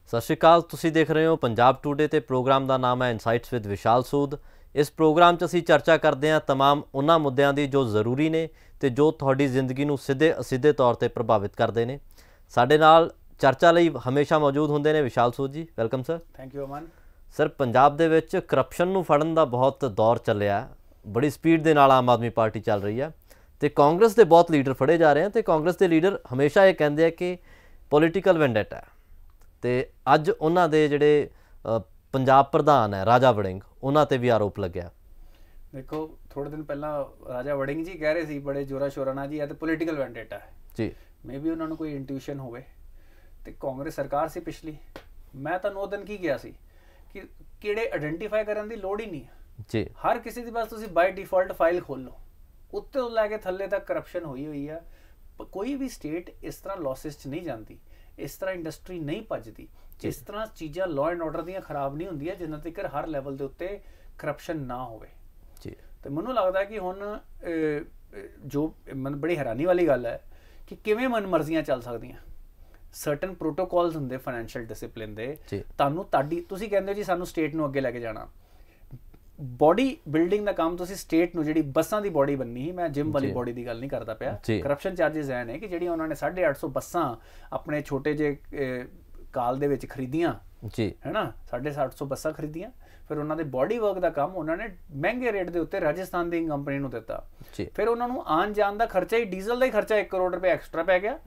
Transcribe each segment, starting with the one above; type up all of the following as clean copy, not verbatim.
ਸਤਿ ਸ਼੍ਰੀ ਅਕਾਲ। ਤੁਸੀਂ ਦੇਖ ਰਹੇ ਹੋ ਪੰਜਾਬ ਟੂਡੇ ਤੇ ਪ੍ਰੋਗਰਾਮ ਦਾ ਨਾਮ ਹੈ ਇਨਸਾਈਟਸ ਵਿਦ ਵਿਸ਼ਾਲ ਸੂਦ। ਇਸ ਪ੍ਰੋਗਰਾਮ 'ਚ ਅਸੀਂ ਚਰਚਾ ਕਰਦੇ ਹਾਂ तमाम ਉਹਨਾਂ ਮੁੱਦਿਆਂ ਦੀ ਜੋ ਜ਼ਰੂਰੀ ਨੇ ਤੇ ਜੋ ਤੁਹਾਡੀ ਜ਼ਿੰਦਗੀ ਨੂੰ ਸਿੱਧੇ ਅਸਿੱਧੇ ਤੌਰ ਤੇ ਪ੍ਰਭਾਵਿਤ ਕਰਦੇ ਨੇ। ਸਾਡੇ ਨਾਲ ਚਰਚਾ ਲਈ ਹਮੇਸ਼ਾ ਮੌਜੂਦ ਹੁੰਦੇ ਨੇ ਵਿਸ਼ਾਲ ਸੂਦ ਜੀ। Welcome sir. Thank you Aman. Sir, Punjab ਦੇ ਵਿੱਚ ਕਰਪਸ਼ਨ ਨੂੰ ਫੜਨ ਦਾ ਬਹੁਤ ਦੌਰ ਚੱਲਿਆ, ਬੜੀ ਸਪੀਡ ਦੇ ਨਾਲ ਆਮ ਆਦਮੀ ਪਾਰਟੀ ਚੱਲ ਰਹੀ ਹੈ ਤੇ ਕਾਂਗਰਸ ਦੇ ਬਹੁਤ ਲੀਡਰ ਫੜੇ ਜਾ ਰਹੇ ਹਨ ਤੇ ਕਾਂਗਰਸ ਦੇ ਲੀਡਰ ਹਮੇਸ਼ਾ ਇਹ ਕਹਿੰਦੇ ਆ ਕਿ ਪੋਲੀਟੀਕਲ ਵੈਂਡੇਟਾ ਹੈ। ਤੇ ਅੱਜ ਉਹਨਾਂ ਦੇ ਜਿਹੜੇ ਪੰਜਾਬ ਪ੍ਰਧਾਨ ਹੈ ਰਾਜਾ ਵੜਿੰਗ, ਉਹਨਾਂ ਤੇ ਵੀ ਆਰੋਪ ਲੱਗਿਆ। ਦੇਖੋ, ਥੋੜੇ ਦਿਨ ਪਹਿਲਾਂ ਰਾਜਾ ਵੜਿੰਗ ਜੀ ਕਹਿ ਰਹੇ ਸੀ ਬੜੇ ਜ਼ੋਰਾਂ ਸ਼ੋਰਾਂ ਨਾਲ ਜੀ ਇਹ ਤਾਂ ਪੋਲੀਟੀਕਲ ਵੈਂਡੇਟਾ ਹੈ ਜੀ। ਮੇ ਵੀ ਉਹਨਾਂ ਨੂੰ ਕੋਈ ਇੰਟਿਊਸ਼ਨ ਹੋਵੇ। ਤੇ ਕਾਂਗਰਸ ਸਰਕਾਰ ਸੀ ਪਿਛਲੀ, ਮੈਂ ਤੁਹਾਨੂੰ ਉਹ ਦਿਨ ਕੀ ਕਿਹਾ ਸੀ ਕਿ ਕਿਹੜੇ ਆਇਡੈਂਟੀਫਾਈ ਕਰਨ ਦੀ ਲੋੜ ਹੀ ਨਹੀਂ ਹੈ ਜੀ। ਹਰ ਕਿਸੇ ਦੀ ਬਸ ਤੁਸੀਂ ਬਾਈ ਡਿਫਾਲਟ ਫਾਈਲ ਖੋਲੋ, ਉੱਤੇ ਤੋਂ ਲੈ ਕੇ ਥੱਲੇ ਤੱਕ ਕਰਪਸ਼ਨ ਹੋਈ ਆ। ਕੋਈ ਵੀ ਸਟੇਟ ਇਸ ਤਰ੍ਹਾਂ ਲੌਸਿਸ 'ਚ ਨਹੀਂ ਜਾਂਦੀ, ਇਸ ਤਰ੍ਹਾਂ ਇੰਡਸਟਰੀ ਨਹੀਂ ਭੱਜਦੀ, ਇਸ ਤਰ੍ਹਾਂ ਚੀਜ਼ਾਂ ਲਾਅ ਐਂਡ ਆਰਡਰ ਦੀਆਂ ਖਰਾਬ ਨਹੀਂ ਹੁੰਦੀਆਂ ਜਿੰਨਾ ਤੱਕ ਹਰ ਲੈਵਲ ਦੇ ਉੱਤੇ ਕਰਪਸ਼ਨ ਨਾ ਹੋਵੇ ਜੀ। ਤੇ ਮੈਨੂੰ ਲੱਗਦਾ ਕਿ ਹੁਣ ਜੋ ਬੜੀ ਹੈਰਾਨੀ ਵਾਲੀ ਗੱਲ ਹੈ ਕਿ ਕਿਵੇਂ ਮਨਮਰਜ਼ੀਆਂ ਚੱਲ ਸਕਦੀਆਂ। ਸਰਟਨ ਪ੍ਰੋਟੋਕਾਲਸ ਹੁੰਦੇ ਫਾਈਨੈਂਸ਼ੀਅਲ ਡਿਸਿਪਲਿਨ ਦੇ। ਤੁਸੀਂ ਕਹਿੰਦੇ ਹੋ ਜੀ ਸਾਨੂੰ ਸਟੇਟ ਨੂੰ ਅੱਗੇ ਲੈ ਕੇ ਜਾਣਾ। ਬੋਡੀ ਬਿਲਡਿੰਗ ਦਾ ਕੰਮ ਤੁਸੀਂ ਸਟੇਟ ਨੂੰ, ਜਿਹੜੀ ਬੱਸਾਂ ਦੀ ਬੋਡੀ ਬਣਨੀ ਸੀ, ਮੈਂ ਜਿਮ ਵਾਲੀ ਬੋਡੀ ਦੀ ਗੱਲ ਨਹੀਂ ਕਰਦਾ ਪਿਆ। ਕਰਪਸ਼ਨ ਚਾਰजेस ਐ ਨੇ ਕਿ ਜਿਹੜੀਆਂ ਉਹਨਾਂ ਨੇ 850 ਬੱਸਾਂ ਆਪਣੇ ਛੋਟੇ ਜਿਹੇ ਕਾਲ ਦੇ ਵਿੱਚ ਖਰੀਦੀਆਂ ਜੀ, ਹੈ ਨਾ, 850 ਬੱਸਾਂ ਖਰੀਦੀਆਂ। ਫਿਰ ਉਹਨਾਂ ਦੇ ਬੋਡੀ ਵਰਕ ਦਾ ਕੰਮ ਉਹਨਾਂ ਨੇ ਮਹਿੰਗੇ ਰੇਟ ਦੇ ਉੱਤੇ ਰਾਜਸਥਾਨ ਦੀ ਕੰਪਨੀ ਨੂੰ ਦਿੱਤਾ। ਫਿਰ ਉਹਨਾਂ ਨੂੰ ਆਉਣ ਜਾਣ ਦਾ ਖਰਚਾ ਹੀ, ਡੀਜ਼ਲ ਦਾ ਹੀ ਖਰਚਾ 1 ਕਰੋੜ ਰੁਪਏ ਐਕਸਟਰਾ ਪੈ ਗਿਆ।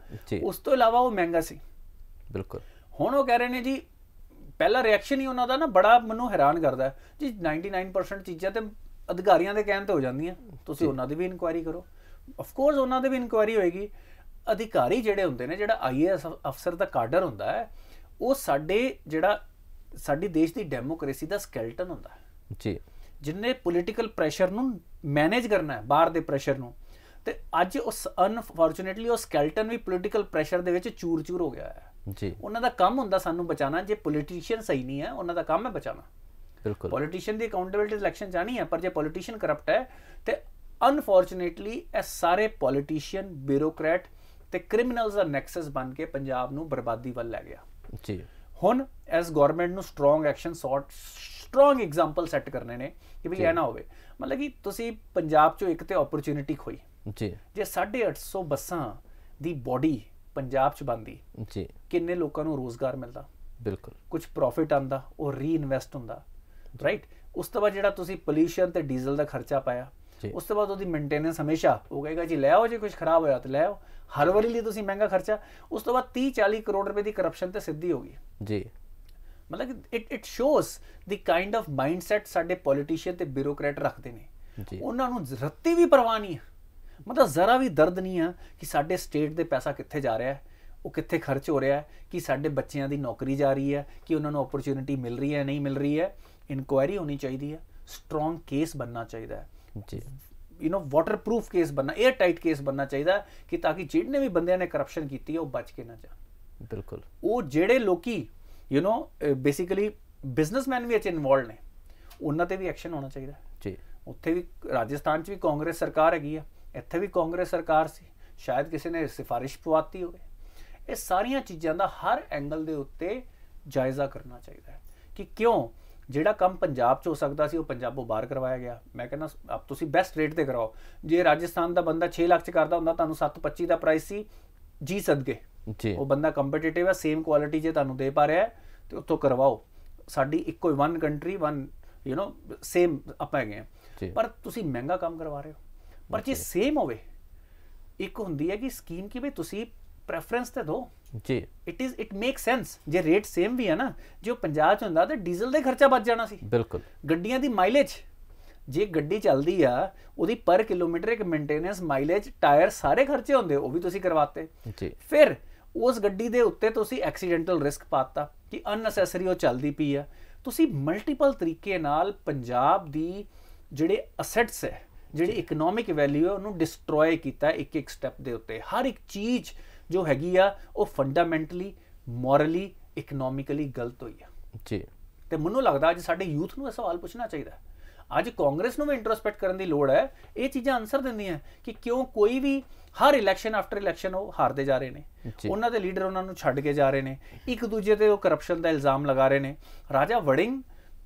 ਉਸ ਤੋਂ ਇਲਾਵਾ ਉਹ ਮਹਿੰਗਾ ਸੀ। ਬਿਲਕੁਲ। ਹੁਣ ਉਹ ਕਹਿ ਰਹੇ ਨੇ ਜੀ, ਪਹਿਲਾ ਰਿਐਕਸ਼ਨ ਹੀ ਉਹਨਾਂ ਦਾ ਨਾ ਬੜਾ ਮੈਨੂੰ ਹੈਰਾਨ ਕਰਦਾ ਜੀ। 99% ਚੀਜ਼ਾਂ ਤੇ ਅਧਿਕਾਰੀਆਂ ਦੇ ਕਹਿਣ ਤੇ ਹੋ ਜਾਂਦੀਆਂ, ਤੁਸੀਂ ਉਹਨਾਂ ਦੀ ਵੀ ਇਨਕੁਆਇਰੀ ਕਰੋ। ਆਫਕੋਰਸ ਉਹਨਾਂ ਦੀ ਵੀ ਇਨਕੁਆਇਰੀ ਹੋਏਗੀ। ਅਧਿਕਾਰੀ ਜਿਹੜੇ ਹੁੰਦੇ ਨੇ, ਜਿਹੜਾ IAS ਅਫਸਰ ਦਾ ਕਾਡਰ ਹੁੰਦਾ ਹੈ, ਉਹ ਸਾਡੀ ਦੇਸ਼ ਦੀ ਡੈਮੋਕ੍ਰੇਸੀ ਦਾ ਸਕੈਲਟਨ ਹੁੰਦਾ ਹੈ ਜੀ, ਜਿਹਨੇ ਪੋਲੀਟੀਕਲ ਪ੍ਰੈਸ਼ਰ ਨੂੰ ਮੈਨੇਜ ਕਰਨਾ ਹੈ, ਬਾਹਰ ਦੇ ਪ੍ਰੈਸ਼ਰ ਨੂੰ। ਤੇ ਅੱਜ ਉਸ ਅਨਫੋਰਚੂਨੇਟਲੀ ਉਹ ਸਕੈਲਟਨ ਵੀ ਪੋਲੀਟੀਕਲ ਪ੍ਰੈਸ਼ਰ ਦੇ ਵਿੱਚ ਚੂਰ ਚੂਰ ਹੋ ਗਿਆ ਹੈ ਜੀ। ਉਹਨਾਂ ਦਾ ਕੰਮ ਹੁੰਦਾ ਸਾਨੂੰ ਬਚਾਉਣਾ। ਜੇ ਪੋਲੀਟੀਸ਼ੀਅਨ ਸਹੀ ਨਹੀਂ ਹੈ, ਉਹਨਾਂ ਦਾ ਕੰਮ ਹੈ ਬਚਾਉਣਾ। ਬਿਲਕੁਲ। ਪੋਲੀਟੀਸ਼ੀਅਨ ਦੀ ਅਕਾਊਂਟੇਬਿਲਿਟੀ ਇਲੈਕਸ਼ਨ ਜਾਣੀ ਹੈ, ਪਰ ਜੇ ਪੋਲੀਟੀਸ਼ੀਅਨ ਕਰਪਟ ਹੈ ਤੇ ਅਨਫੋਰਚੂਨੇਟਲੀ ਇਹ ਸਾਰੇ ਪੋਲੀਟੀਸ਼ੀਅਨ, ਬਿਊਰੋਕਰੈਟ ਤੇ ਕ੍ਰਿਮੀਨਲਸ ਦਾ ਨੈਕਸਸ ਬਣ ਕੇ ਪੰਜਾਬ ਨੂੰ ਬਰਬਾਦੀ ਵੱਲ ਲੈ ਗਿਆ ਜੀ। ਹੁਣ ਐਸ ਗਵਰਨਮੈਂਟ ਨੂੰ strong action, strong example set ਕਰਨੇ ਨੇ ਕਿ ਵੀ ਇਹ ਨਾ ਹੋਵੇ। ਮਤਲਬ ਕਿ ਤੁਸੀਂ ਪੰਜਾਬ 'ਚੋਂ ਇੱਕ ਤੇ ਓਪਰਚੁਨਿਟੀ ਖੋਈ ਜੀ। ਜੇ 850 ਬੱਸਾਂ ਦੀ ਬੋਡੀ ਪੰਜਾਬ 'ਚ ਬਣਦੀ ਜੀ, ਕਿੰਨੇ ਲੋਕਾਂ ਨੂੰ ਰੋਜ਼ਗਾਰ ਮਿਲਦਾ। ਬਿਲਕੁਲ। ਕੁਝ ਪ੍ਰੋਫਿਟ ਆਉਂਦਾ, ਉਹ ਰੀਇਨਵੈਸਟ ਹੁੰਦਾ, ਰਾਈਟ। ਉਸ ਤੋਂ ਬਾਅਦ ਜਿਹੜਾ ਤੁਸੀਂ ਪੋਲਿਊਸ਼ਨ ਤੇ ਡੀਜ਼ਲ ਦਾ ਖਰਚਾ ਪਾਇਆ, ਉਸ ਤੋਂ ਬਾਅਦ ਉਹਦੀ ਮੇਨਟੇਨੈਂਸ ਹਮੇਸ਼ਾ ਉਹ ਕਹੇਗਾ ਜੀ ਲੈ ਆਓ, ਜੇ ਕੁਝ ਖਰਾਬ ਹੋਇਆ ਤਾਂ ਲੈ ਆਓ, ਹਰ ਵਾਰੀ ਲਈ ਤੁਸੀਂ ਮਹਿੰਗਾ ਖਰਚਾ। ਉਸ ਤੋਂ ਬਾਅਦ 30-40 ਕਰੋੜ ਰੁਪਏ ਦੀ ਕਰਪਸ਼ਨ ਤੇ ਸਿੱਧੀ ਹੋ ਗਈ ਜੀ। ਮਤਲਬ it shows the kind of mindset ਸਾਡੇ ਪੋਲੀਟੀਸ਼ੀਅਨ ਤੇ ਬਿਊਰੋਕਰੈਟ ਰੱਖਦੇ ਨੇ। ਉਹਨਾਂ ਨੂੰ ਰੱਤੀ ਵੀ ਪਰਵਾਹ ਨਹੀਂ ਹੈ, ਮਤਲਬ ਜ਼ਰਾ ਵੀ ਦਰਦ ਨਹੀਂ ਆ ਕਿ ਸਾਡੇ ਸਟੇਟ ਦੇ ਪੈਸਾ ਕਿੱਥੇ ਜਾ ਰਿਹਾ ਹੈ, ਉਹ ਕਿੱਥੇ ਖਰਚ ਹੋ ਰਿਹਾ ਹੈ, ਕਿ ਸਾਡੇ ਬੱਚਿਆਂ ਦੀ ਨੌਕਰੀ ਜਾ ਰਹੀ ਹੈ, ਕਿ ਉਹਨਾਂ ਨੂੰ ਓਪਰਚੁਨਿਟੀ ਮਿਲ ਰਹੀ ਹੈ, ਨਹੀਂ ਮਿਲ ਰਹੀ ਹੈ। ਇਨਕੁਆਇਰੀ ਹੋਣੀ ਚਾਹੀਦੀ ਹੈ, ਸਟਰੋਂਗ ਕੇਸ ਬਣਨਾ ਚਾਹੀਦਾ ਹੈ ਜੀ। ਵਾਟਰਪ੍ਰੂਫ ਕੇਸ ਬਣਨਾ, 에ਅਰ ਟਾਈਟ ਕੇਸ ਬਣਨਾ ਚਾਹੀਦਾ ਕਿ ਤਾਂ ਕਿ ਜਿਹੜੇ ਵੀ ਬੰਦਿਆਂ ਨੇ ਕਰਪਸ਼ਨ ਕੀਤੀ ਹੈ ਉਹ ਬਚ ਕੇ ਨਾ ਜਾਣ। ਬਿਲਕੁਲ। ਉਹ ਜਿਹੜੇ ਲੋਕੀ ਬੇਸਿਕਲੀ ਬਿਜ਼ਨਸਮੈਨ ਵੀ ਇਨਵੋਲਵ ਨੇ, ਉਹਨਾਂ ਤੇ ਵੀ ਐਕਸ਼ਨ ਹੋਣਾ ਚਾਹੀਦਾ ਜੀ। ਉੱਥੇ ਵੀ ਰਾਜਸਥਾਨ 'ਚ ਵੀ ਕਾਂਗਰਸ ਸਰਕਾਰ ਹੈਗੀ ਆ, ਇੱਥੇ ਵੀ ਕਾਂਗਰਸ ਸਰਕਾਰ ਸੀ, ਸ਼ਾਇਦ ਕਿਸੇ ਨੇ ਸਿਫਾਰਿਸ਼ ਪਵਾਤੀ ਹੋਵੇ। ਇਹ ਸਾਰੀਆਂ ਚੀਜ਼ਾਂ ਦਾ ਹਰ ਐਂਗਲ ਦੇ ਉੱਤੇ ਜਾਇਜ਼ਾ ਕਰਨਾ ਚਾਹੀਦਾ ਹੈ ਕਿ ਕਿਉਂ ਜਿਹੜਾ ਕੰਮ ਪੰਜਾਬ 'ਚ ਹੋ ਸਕਦਾ ਸੀ ਉਹ ਪੰਜਾਬੋਂ ਬਾਹਰ ਕਰਵਾਇਆ ਗਿਆ। ਮੈਂ ਕਹਿੰਦਾ ਆਪ ਤੁਸੀਂ ਬੈਸਟ ਰੇਟ ਤੇ ਕਰਾਓ। ਜੇ ਰਾਜਸਥਾਨ ਦਾ ਬੰਦਾ 6 ਲੱਖ 'ਚ ਕਰਦਾ ਹੁੰਦਾ, ਤੁਹਾਨੂੰ 725 ਦਾ ਪ੍ਰਾਈਸ ਸੀ ਜੀ, ਸਦਕੇ ਜੀ। ਉਹ ਬੰਦਾ ਕੰਪੀਟੀਟਿਵ ਹੈ, ਸੇਮ ਕੁਆਲਿਟੀ ਜੇ ਤੁਹਾਨੂੰ ਦੇ ਪਾ ਰਿਹਾ ਤੇ ਉੱਥੋਂ ਕਰਵਾਓ। ਸਾਡੀ ਇੱਕੋ ਹੀ ਵਨ ਕੰਟਰੀ, ਵਨ ਸੇਮ ਆਪਾਂ ਹੈਗੇ ਆ, ਪਰ ਤੁਸੀਂ ਮਹਿੰਗਾ ਕੰਮ ਕਰਵਾ ਰਹੇ ਹੋ। ਪਰ ਜੇ ਸੇਮ ਹੋਵੇ, ਇੱਕ ਹੁੰਦੀ ਹੈ ਕਿ ਸਕੀਮ ਕਿ ਵੀ ਤੁਸੀਂ ਪ੍ਰੈਫਰੈਂਸ ਤੇ ਦਿਓ ਜੀ। It make sense. ਜੇ ਰੇਟ ਸੇਮ ਵੀ ਹੈ ਨਾ, ਜੇ ਉਹ 50 'ਚ ਹੁੰਦਾ ਤਾਂ ਡੀਜ਼ਲ ਦਾ ਖਰਚਾ ਬਚ ਜਾਣਾ ਸੀ। ਬਿਲਕੁਲ। ਗੱਡੀਆਂ ਦੀ ਮਾਈਲੇਜ, ਜੇ ਗੱਡੀ ਚੱਲਦੀ ਆ ਉਹਦੀ ਪਰ ਕਿਲੋਮੀਟਰ ਇੱਕ ਮੇਨਟੇਨੈਂਸ, ਮਾਈਲੇਜ, ਟਾਇਰ, ਸਾਰੇ ਖਰਚੇ ਹੁੰਦੇ, ਉਹ ਵੀ ਤੁਸੀਂ ਕਰਵਾਤੇ ਜੀ। ਫਿਰ ਉਸ ਗੱਡੀ ਦੇ ਉੱਤੇ ਤੁਸੀਂ ਐਕਸੀਡੈਂਟਲ ਰਿਸਕ ਪਾਤਾ ਕਿ ਅਨਨੈਸੈਸਰੀ ਉਹ ਚੱਲਦੀ ਪਈ ਆ। ਤੁਸੀਂ ਮਲਟੀਪਲ ਤਰੀਕੇ ਨਾਲ ਪੰਜਾਬ ਦੀ ਜਿਹੜੇ ਅਸੈਟਸ ਹੈ, ਜਿਹੜੀ ਇਕਨੋਮਿਕ ਵੈਲਿਊ ਹੈ, ਉਹਨੂੰ ਡਿਸਟਰੋਏ ਕੀਤਾ ਇੱਕ ਇੱਕ ਸਟੈਪ ਦੇ ਉੱਤੇ। ਹਰ ਇੱਕ ਚੀਜ਼ ਜੋ ਹੈਗੀ ਆ ਉਹ ਫੰਡਾਮੈਂਟਲੀ, ਮੋਰਲੀ, ਇਕਨੋਮਿਕਲੀ ਗਲਤ ਹੋਈ ਆ ਜੀ। ਤੇ ਮੈਨੂੰ ਲੱਗਦਾ ਅੱਜ ਸਾਡੇ ਯੂਥ ਨੂੰ ਇਹ ਸਵਾਲ ਪੁੱਛਣਾ ਚਾਹੀਦਾ। ਅੱਜ ਕਾਂਗਰਸ ਨੂੰ ਵੀ ਇੰਟਰੋਸਪੈਕਟ ਕਰਨ ਦੀ ਲੋੜ ਹੈ। ਇਹ ਚੀਜ਼ਾਂ ਆਨਸਰ ਦਿੰਦੀਆਂ ਕਿ ਕਿਉਂ ਕੋਈ ਵੀ ਹਰ ਇਲੈਕਸ਼ਨ ਆਫਟਰ ਇਲੈਕਸ਼ਨ ਉਹ ਹਾਰਦੇ ਜਾ ਰਹੇ ਨੇ, ਉਹਨਾਂ ਦੇ ਲੀਡਰ ਉਹਨਾਂ ਨੂੰ ਛੱਡ ਕੇ ਜਾ ਰਹੇ ਨੇ, ਇੱਕ ਦੂਜੇ ਤੇ ਉਹ ਕਰਪਸ਼ਨ ਦਾ ਇਲਜ਼ਾਮ ਲਗਾ ਰਹੇ ਨੇ। Raja Warring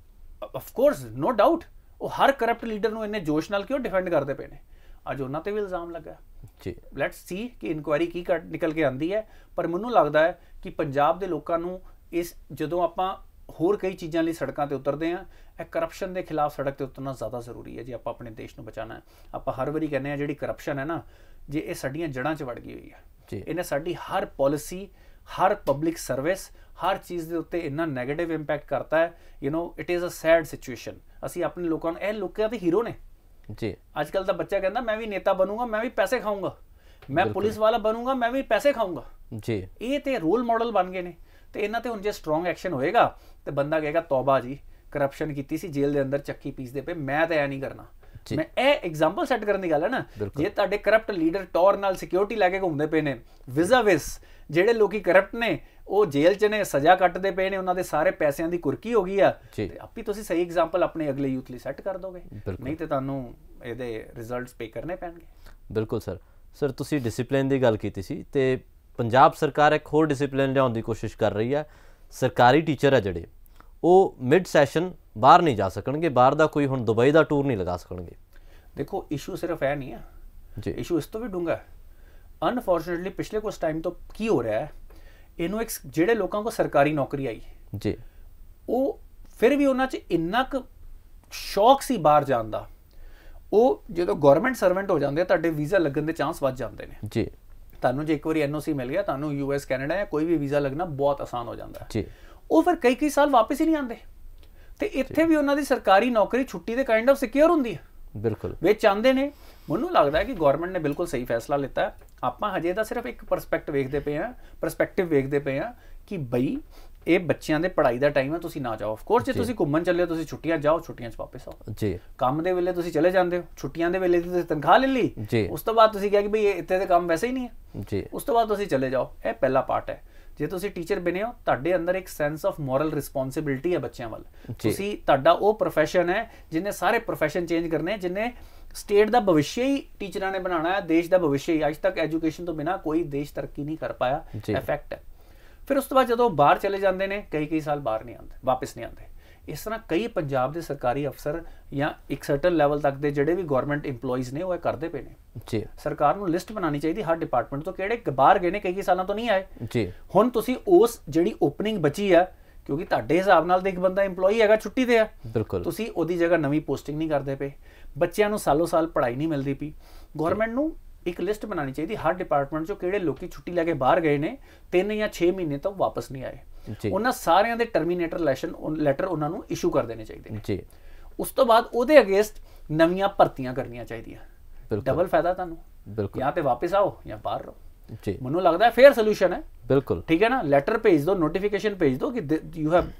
of course no doubt ਉਹ ਹਰ ਕਰਪਟ ਲੀਡਰ ਨੂੰ ਇੰਨੇ ਜੋਸ਼ ਨਾਲ ਕਿਉਂ ਡਿਫੈਂਡ ਕਰਦੇ ਪਏ ਨੇ, ਅੱਜ ਉਹਨਾਂ ਤੇ ਵੀ ਇਲਜ਼ਾਮ ਲੱਗਾ ਜੀ। ਲੈਟਸ ਸੀ ਕਿ ਇਨਕੁਆਇਰੀ ਕੀ ਨਿਕਲ ਕੇ ਆਉਂਦੀ ਹੈ। ਪਰ ਮੈਨੂੰ ਲੱਗਦਾ ਹੈ ਕਿ ਪੰਜਾਬ ਦੇ ਲੋਕਾਂ ਨੂੰ ਇਸ ਜਦੋਂ ਆਪਾਂ ਹੋਰ ਕਈ ਚੀਜ਼ਾਂ ਲਈ ਸੜਕਾਂ ਤੇ ਉਤਰਦੇ ਹਾਂ, ਇਹ ਕਰਪਸ਼ਨ ਦੇ ਖਿਲਾਫ ਸੜਕ ਤੇ ਉਤਰਨਾ ਜ਼ਿਆਦਾ ਜ਼ਰੂਰੀ ਹੈ ਜੇ ਆਪਾਂ ਆਪਣੇ ਦੇਸ਼ ਨੂੰ ਬਚਾਉਣਾ ਹੈ। ਆਪਾਂ ਹਰ ਵਾਰੀ ਕਹਿੰਦੇ ਹਾਂ ਜਿਹੜੀ ਕਰਪਸ਼ਨ ਹੈ ਨਾ, ਜੇ ਇਹ ਸਾਡੀਆਂ ਜੜ੍ਹਾਂ 'ਚ ਵੜ ਗਈ ਹੋਈ ਹੈ, ਇਹਨੇ ਸਾਡੀ ਹਰ ਪਾਲਿਸੀ, ਹਰ ਪਬਲਿਕ ਸਰਵਿਸ, ਹਰ ਚੀਜ਼ ਦੇ ਉੱਤੇ ਇੰਨਾ ਨੈਗੇਟਿਵ ਇੰਪੈਕਟ ਕਰਤਾ ਹੈ। It is a sad situation. ਅਸੀਂ ਆਪਣੇ ਲੋਕਾਂ ਨੂੰ, ਇਹ ਲੋਕਾਂ ਦੇ ਹੀਰੋ ਨੇ ਜੀ। ਅੱਜ ਕੱਲ੍ਹ ਦਾ ਬੱਚਾ ਕਹਿੰਦਾ ਮੈਂ ਵੀ ਨੇਤਾ ਬਣੂੰਗਾ, ਮੈਂ ਵੀ ਪੈਸੇ ਖਾਊਂਗਾ, ਮੈਂ ਪੁਲਿਸ ਵਾਲਾ ਬਣੂੰਗਾ, ਮੈਂ ਵੀ ਪੈਸੇ ਖਾਊਂਗਾ ਜੀ। ਇਹ ਤੇ ਰੋਲ ਮਾਡਲ ਬਣ ਗਏ ਨੇ। ਤੇ ਇਹਨਾਂ ਤੇ ਹੁਣ ਜੇ ਸਟਰੋਂਗ ਐਕਸ਼ਨ ਹੋਏਗਾ ਤੇ ਬੰਦਾ ਕਹੇਗਾ ਤੌਬਾ ਜੀ, ਕਰਪਸ਼ਨ ਕੀਤੀ ਸੀ, ਜੇਲ੍ਹ ਦੇ ਅੰਦਰ ਚੱਕੀ ਪੀਸਦੇ ਪਏ, ਮੈਂ ਤਾਂ ਇਹ ਨਹੀਂ ਕਰਨਾ। ਮੈਂ ਇਹ ਐਗਜ਼ਾਮਪਲ ਸੈੱਟ ਕਰਨ ਦੀ ਗੱਲ ਹੈ ਨਾ। ਜੇ ਤੁਹਾਡੇ ਕਰਪਟ ਲੀਡਰ ਟੌਰ ਨਾਲ ਸਿਕਿਉਰਿਟੀ ਲੈ ਕੇ ਘੁੰਮਦੇ ਪਏ ਨੇ, ਵਿਜ਼ਾਵਿਸ ਜਿਹੜੇ ਲੋਕੀ ਕਰਪਟ ਨੇ ਉਹ ਜੇਲ੍ਹ 'ਚ ਨੇ, ਸਜ਼ਾ ਕੱਟਦੇ ਪਏ ਨੇ, ਉਹਨਾਂ ਦੇ ਸਾਰੇ ਪੈਸਿਆਂ ਦੀ ਕੁਰਕੀ ਹੋ ਗਈ ਆ, ਤੇ ਆਪੀ ਤੁਸੀਂ ਸਹੀ ਐਗਜ਼ਾਮਪਲ ਆਪਣੇ ਅਗਲੇ ਯੂਥ ਲਈ ਸੈੱਟ ਕਰ ਦੋਗੇ, ਨਹੀਂ ਤੇ ਤੁਹਾਨੂੰ ਇਹਦੇ ਰਿਜ਼ਲਟਸ ਪੇ ਕਰਨੇ ਪੈਣਗੇ। ਬਿਲਕੁਲ ਸਰ ਤੁਸੀਂ ਡਿਸਿਪਲਿਨ ਦੀ ਗੱਲ ਕੀਤੀ ਸੀ, ਤੇ ਪੰਜਾਬ ਸਰਕਾਰ ਇੱਕ ਹੋਰ ਡਿਸਿਪਲਿਨ ਲਿਆਉਣ ਦੀ ਕੋਸ਼ਿਸ਼ ਕਰ ਰਹੀ ਹੈ। ਸਰਕਾਰੀ ਟੀਚਰ ਹੈ ਜਿਹੜੇ ਉਹ ਮਿਡ ਸੈਸ਼ਨ ਬਾਹਰ ਨਹੀਂ ਜਾ ਸਕਣਗੇ, ਬਾਹਰ ਦਾ ਕੋਈ ਹੁਣ ਦੁਬਈ ਦਾ ਟੂਰ ਨਹੀਂ ਲਗਾ ਸਕਣਗੇ। ਦੇਖੋ ਇਸ਼ੂ ਸਿਰਫ ਇਹ ਨਹੀਂ ਹੈ ਜੀ, ਇਸ਼ੂ ਇਸ ਤੋਂ ਵੀ ਡੂੰਘਾ ਹੈ। ਅਨਫੋਰਚੂਨੇਟਲੀ ਪਿਛਲੇ ਕੁਝ ਟਾਈਮ ਤੋਂ ਕੀ ਹੋ ਰਿਹਾ ਹੈ, ਇਹਨੂੰ ਇੱਕ ਜਿਹੜੇ ਲੋਕਾਂ ਕੋਲ ਸਰਕਾਰੀ ਨੌਕਰੀ ਆਈ ਜੀ, ਉਹ ਫਿਰ ਵੀ ਉਹਨਾਂ 'ਚ ਇੰਨਾ ਕੁ ਸ਼ੌਕ ਸੀ ਬਾਹਰ ਜਾਣ ਦਾ, ਉਹ ਜਦੋਂ ਗਵਰਨਮੈਂਟ ਸਰਵੈਂਟ ਹੋ ਜਾਂਦੇ ਤੁਹਾਡੇ ਵੀਜ਼ਾ ਲੱਗਣ ਦੇ ਚਾਂਸ ਵੱਧ ਜਾਂਦੇ ਨੇ ਜੀ। ਤੁਹਾਨੂੰ ਜੇ ਇੱਕ ਵਾਰੀ NOC ਮਿਲ ਗਿਆ, ਤੁਹਾਨੂੰ US ਕੈਨੇਡਾ ਜਾਂ ਕੋਈ ਵੀ ਵੀਜ਼ਾ ਲੱਗਣਾ ਬਹੁਤ ਆਸਾਨ ਹੋ ਜਾਂਦਾ ਹੈ ਜੀ। ਉਹ ਫਿਰ ਕਈ ਸਾਲ ਵਾਪਸ ਹੀ ਨਹੀਂ ਆਉਂਦੇ, ਤੇ ਇੱਥੇ ਵੀ ਉਹਨਾਂ ਦੀ ਸਰਕਾਰੀ ਨੌਕਰੀ ਛੁੱਟੀ ਦੇ ਕਾਈਂਡ ਆਫ ਸਿਕਿਉਰ ਹੁੰਦੀ ਹੈ। ਬਿਲਕੁਲ ਵੇ ਚਾਹੁੰਦੇ ਨੇ। ਮੈਨੂੰ ਲੱਗਦਾ ਹੈ ਕਿ ਗਵਰਨਮੈਂਟ ਨੇ ਬਿਲਕੁਲ ਸਹੀ ਫੈਸਲਾ ਲਿੱਤਾ। ਆਪਾਂ ਹਜੇ ਦਾ ਸਿਰਫ ਇੱਕ ਪਰਸਪੈਕਟਿਵ ਵੇਖਦੇ ਪਏ ਹਾਂ ਕਿ ਬਈ ਇਹ ਬੱਚਿਆਂ ਦੇ ਪੜ੍ਹਾਈ ਦਾ ਟਾਈਮ ਹੈ, ਤੁਸੀਂ ਨਾ ਜਾਓ। ਆਫਕੋਰਸ ਜੇ ਤੁਸੀਂ ਘੁੰਮਣ ਚੱਲੇ ਹੋ, ਤੁਸੀਂ ਛੁੱਟੀਆਂ ਜਾਓ, ਛੁੱਟੀਆਂ 'ਚ ਵਾਪਸ ਆਓ ਜੀ। ਕੰਮ ਦੇ ਵੇਲੇ ਤੁਸੀਂ ਚਲੇ ਜਾਂਦੇ ਹੋ, ਛੁੱਟੀਆਂ ਦੇ ਵੇਲੇ ਤੁਸੀਂ ਤਨਖਾਹ ਲੈ ਲਈ, ਉਸ ਤੋਂ ਬਾਅਦ ਤੁਸੀਂ ਕਿਹਾ ਕਿ ਬਈ ਇੱਥੇ ਦੇ ਕੰਮ ਵੈਸੇ ਹੀ ਨਹੀਂ ਹੈ ਜੀ, ਉਸ ਤੋਂ ਬਾਅਦ ਤੁਸੀਂ ਚਲੇ ਜਾਓ। ਇਹ ਪਹਿਲਾ ਪਾਰਟ ਹੈ। ਜੇ ਤੁਸੀਂ ਟੀਚਰ ਬਣੇ ਹੋ, ਤੁਹਾਡੇ ਅੰਦਰ ਇੱਕ ਸੈਂਸ ਆਫ ਮੋਰਲ ਰਿਸਪੌਂਸਿਬਿਲਿਟੀ ਹੈ ਬੱਚਿਆਂ ਵੱਲ। ਤੁਸੀਂ ਤੁਹਾਡਾ ਉਹ ਪ੍ਰੋਫੈਸ਼ਨ ਹੈ ਜਿਹਨੇ ਸਾਰੇ ਪ੍ਰੋਫੈਸ਼ਨ ਚੇਂਜ ਕਰਨੇ, ਜਿਹਨੇ ਸਟੇਟ ਦਾ ਭਵਿੱਖ ਹੀ ਟੀਚਰਾਂ ਨੇ ਬਣਾਉਣਾ ਹੈ, ਦੇਸ਼ ਦਾ ਭਵਿੱਖ ਹੀ। ਅੱਜ ਤੱਕ ਐਜੂਕੇਸ਼ਨ ਤੋਂ ਬਿਨਾਂ ਕੋਈ ਦੇਸ਼ ਤਰੱਕੀ ਨਹੀਂ ਕਰ ਪਾਇਆ, ਇਹ ਫੈਕਟ ਹੈ। ਫਿਰ ਉਸ ਤੋਂ ਬਾਅਦ ਜਦੋਂ ਬਾਹਰ ਚਲੇ ਜਾਂਦੇ ਨੇ, ਕਈ ਸਾਲ ਬਾਹਰ ਨਹੀਂ ਆਉਂਦੇ, ਵਾਪਸ ਨਹੀਂ ਆਉਂਦੇ। ਇਸ ਤਰ੍ਹਾਂ ਕਈ ਪੰਜਾਬ ਦੇ ਸਰਕਾਰੀ ਅਫਸਰ ਜਾਂ ਇੱਕ ਸਰਟਨ ਲੈਵਲ ਤੱਕ ਦੇ ਜਿਹੜੇ ਵੀ ਗਵਰਨਮੈਂਟ ਇੰਪਲੋਈਜ਼ ਨੇ ਉਹ ਇਹ ਕਰਦੇ ਪਏ ਨੇ ਜੀ। ਸਰਕਾਰ ਨੂੰ ਲਿਸਟ ਬਣਾਉਣੀ ਚਾਹੀਦੀ ਹਰ ਡਿਪਾਰਟਮੈਂਟ ਤੋਂ, ਕਿਹੜੇ ਬਾਹਰ ਗਏ ਨੇ, ਕਈ ਸਾਲਾਂ ਤੋਂ ਨਹੀਂ ਆਏ ਜੀ। ਹੁਣ ਤੁਸੀਂ ਉਸ ਜਿਹੜੀ ਓਪਨਿੰਗ ਬਚੀ ਆ, ਕਿਉਂਕਿ ਤੁਹਾਡੇ ਹਿਸਾਬ ਨਾਲ ਤਾਂ ਇੱਕ ਬੰਦਾ ਇੰਪਲੋਈ ਹੈਗਾ ਛੁੱਟੀ ਤੇ ਆ, ਬਿਲਕੁਲ ਤੁਸੀਂ ਉਹਦੀ ਜਗ੍ਹਾ ਨਵੀਂ ਪੋਸਟਿੰਗ ਨਹੀਂ ਕਰਦੇ ਪਏ, ਬੱਚਿਆਂ ਨੂੰ ਸਾਲੋ ਸਾਲ ਪੜ੍ਹਾਈ ਨਹੀਂ ਮਿਲਦੀ ਪਈ। ਗਵਰਨਮੈਂਟ ਨੂੰ ਇੱਕ ਲਿਸਟ ਬਣਾਉਣੀ ਚਾਹੀਦੀ ਹਰ ਡਿਪਾਰਟਮੈਂਟ 'ਚੋਂ, ਕਿਹੜੇ ਲੋਕੀ ਛੁੱਟੀ ਲੈ ਕੇ ਬਾਹਰ ਗਏ ਨੇ 3 ਜਾਂ 6 ਮਹੀਨੇ ਤੋਂ ਵਾਪਸ ਨਹੀਂ ਆਏ, ਉਹਨਾਂ ਸਾਰਿਆਂ ਦੇ ਟਰਮੀਨੇਟਰ ਲੈਟਰ ਉਹਨਾਂ ਨੂੰ ਇਸ਼ੂ ਕਰ ਦੇਣੇ ਚਾਹੀਦੇ ਨੇ ਜੀ। ਉਸ ਤੋਂ ਬਾਅਦ ਉਹਦੇ ਅਗੇਂਸਟ ਨਵੀਆਂ ਭਰਤੀਆਂ ਕਰਨੀਆਂ ਚਾਹੀਦੀਆਂ। ਡਬਲ ਫਾਇਦਾ ਤੁਹਾਨੂੰ, ਜਾਂ ਤੇ ਵਾਪਸ ਆਓ ਜਾਂ ਬਾਹਰ ਰਹੋ ਜੀ। ਮੈਨੂੰ ਲੱਗਦਾ ਫੇਅਰ ਸੋਲੂਸ਼ਨ ਹੈ। ਬਿਲਕੁਲ ਠੀਕ ਹੈ ਨਾ। ਲੈਟਰ ਭੇਜ ਦਿਓ, ਨੋਟੀਫਿਕੇਸ਼ਨ ਭੇਜ ਦਿਓ ਕਿ